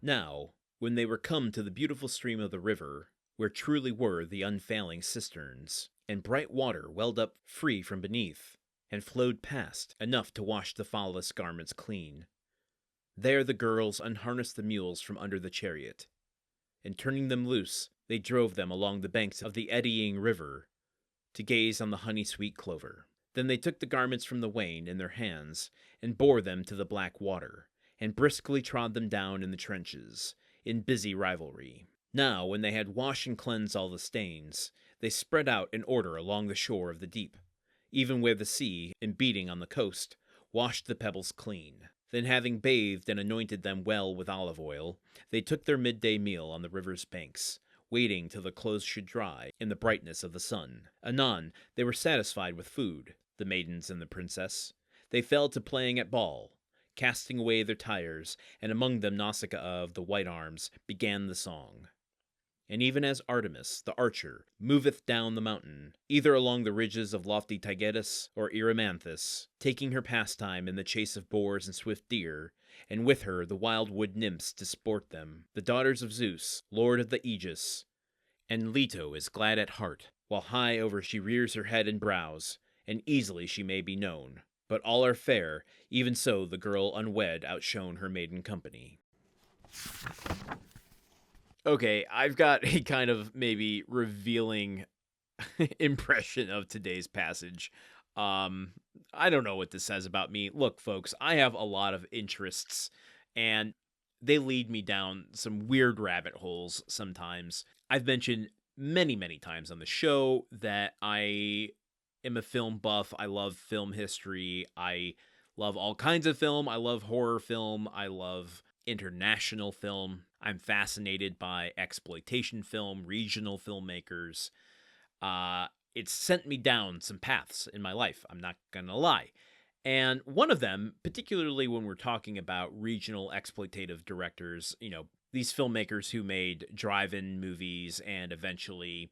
Now, when they were come to the beautiful stream of the river, where truly were the unfailing cisterns, and bright water welled up free from beneath, and flowed past, enough to wash the foulest garments clean, there the girls unharnessed the mules from under the chariot, and turning them loose, they drove them along the banks of the eddying river, to gaze on the honey-sweet clover. Then they took the garments from the wain in their hands, and bore them to the black water, and briskly trod them down in the trenches, in busy rivalry. Now, when they had washed and cleansed all the stains, they spread out in order along the shore of the deep, even where the sea, in beating on the coast, washed the pebbles clean. Then, having bathed and anointed them well with olive oil, they took their midday meal on the river's banks, waiting till the clothes should dry in the brightness of the sun. Anon, they were satisfied with food, the maidens and the princess. They fell to playing at ball, casting away their tires, and among them Nausicaa of the white arms began the song. And even as Artemis, the archer, moveth down the mountain, either along the ridges of lofty Taygetus or Erymanthus, taking her pastime in the chase of boars and swift deer, and with her the wild wood nymphs to sport them, the daughters of Zeus, lord of the Aegis. And Leto is glad at heart, while high over she rears her head and brows, and easily she may be known. But all are fair, even so the girl unwed outshone her maiden company. Okay, I've got a kind of maybe revealing impression of today's passage. I don't know what this says about me. Look, folks, I have a lot of interests, and they lead me down some weird rabbit holes sometimes. I've mentioned many, many times on the show that I am a film buff. I love film history. I love all kinds of film. I love horror film. I love international film. I'm fascinated by exploitation film, regional filmmakers. It's sent me down some paths in my life, I'm not gonna lie. And one of them, particularly when we're talking about regional exploitative directors, these filmmakers who made drive-in movies and eventually,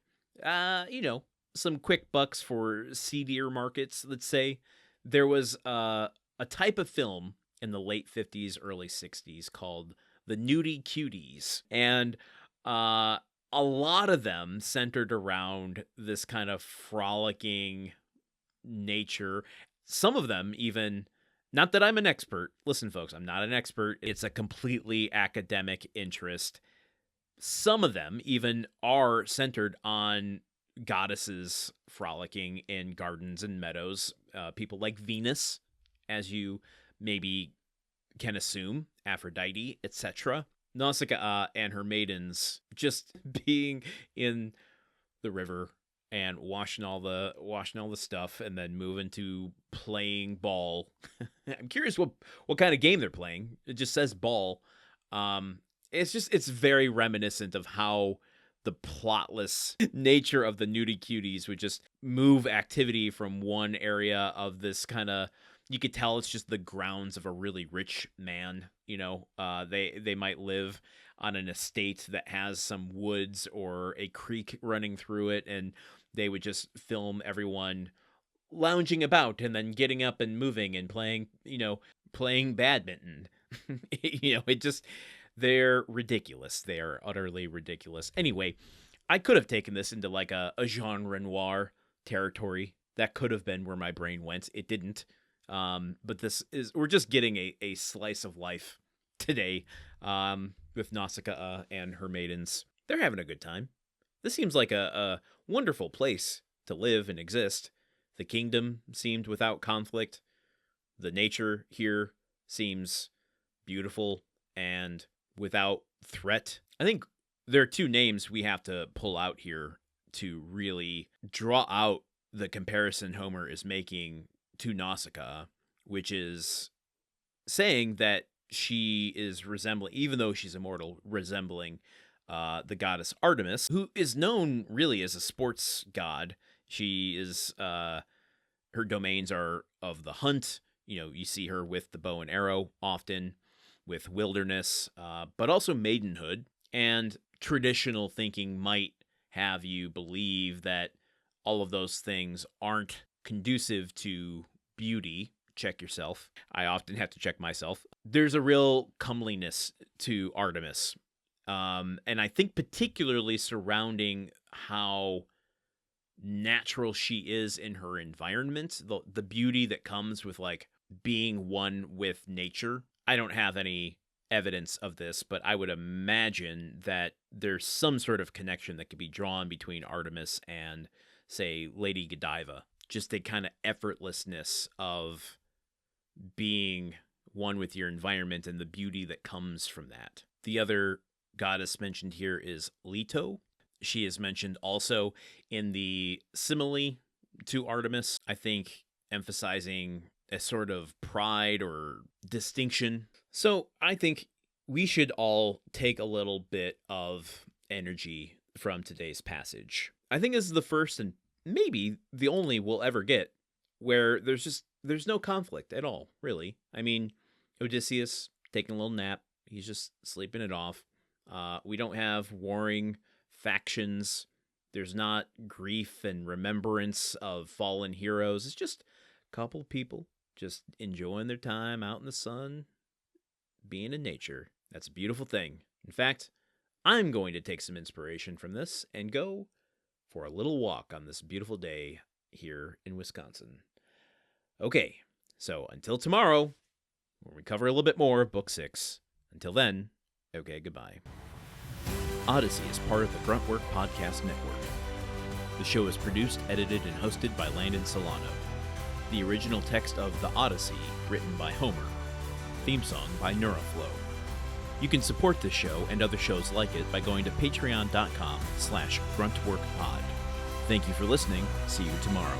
some quick bucks for seedier markets, let's say. There was a type of film in the late 50s, early 60s called the nudie cuties. And a lot of them centered around this kind of frolicking nature. Some of them even, not that I'm an expert. Listen, folks, I'm not an expert. It's a completely academic interest. Some of them even are centered on goddesses frolicking in gardens and meadows. People like Venus, as you maybe can assume, Aphrodite, etc. Nausicaa and her maidens just being in the river and washing all the stuff and then moving to playing ball. I'm curious what kind of game they're playing. It just says ball. It's very reminiscent of how the plotless nature of the nudie cuties would just move activity from one area of this kind of, you could tell it's just the grounds of a really rich man. They might live on an estate that has some woods or a creek running through it, and they would just film everyone lounging about and then getting up and moving and playing badminton. They're ridiculous. They are utterly ridiculous. Anyway, I could have taken this into like a genre noir territory. That could have been where my brain went. It didn't. But we're just getting a slice of life today, with Nausicaa and her maidens. They're having a good time. This seems like a wonderful place to live and exist. The kingdom seemed without conflict. The nature here seems beautiful and without threat. I think there are two names we have to pull out here to really draw out the comparison Homer is making to Nausicaa, which is saying that she is resembling, even though she's immortal, resembling the goddess Artemis, who is known really as a sports god. She is, her domains are of the hunt. You see her with the bow and arrow often, with wilderness, but also maidenhood. And traditional thinking might have you believe that all of those things aren't conducive to beauty, check yourself. I often have to check myself. There's a real comeliness to Artemis. And I think particularly surrounding how natural she is in her environment, the beauty that comes with like being one with nature. I don't have any evidence of this, but I would imagine that there's some sort of connection that could be drawn between Artemis and, say, Lady Godiva. Just a kind of effortlessness of being one with your environment and the beauty that comes from that. The other goddess mentioned here is Leto. She is mentioned also in the simile to Artemis, I think emphasizing a sort of pride or distinction. So I think we should all take a little bit of energy from today's passage. I think this is the first and maybe the only we'll ever get where there's no conflict at all, really. I mean, Odysseus taking a little nap. He's just sleeping it off. We don't have warring factions. There's not grief and remembrance of fallen heroes. It's just a couple people just enjoying their time out in the sun, being in nature. That's a beautiful thing. In fact, I'm going to take some inspiration from this and go for a little walk on this beautiful day here in Wisconsin. Okay, so until tomorrow, when we cover a little bit more of Book 6. Until then, okay, goodbye. Odyssey is part of the Gruntwork Podcast Network. The show is produced, edited, and hosted by Landon Solano. The original text of The Odyssey, written by Homer. Theme song by Neuroflow. You can support this show and other shows like it by going to patreon.com/gruntworkpod. Thank you for listening. See you tomorrow.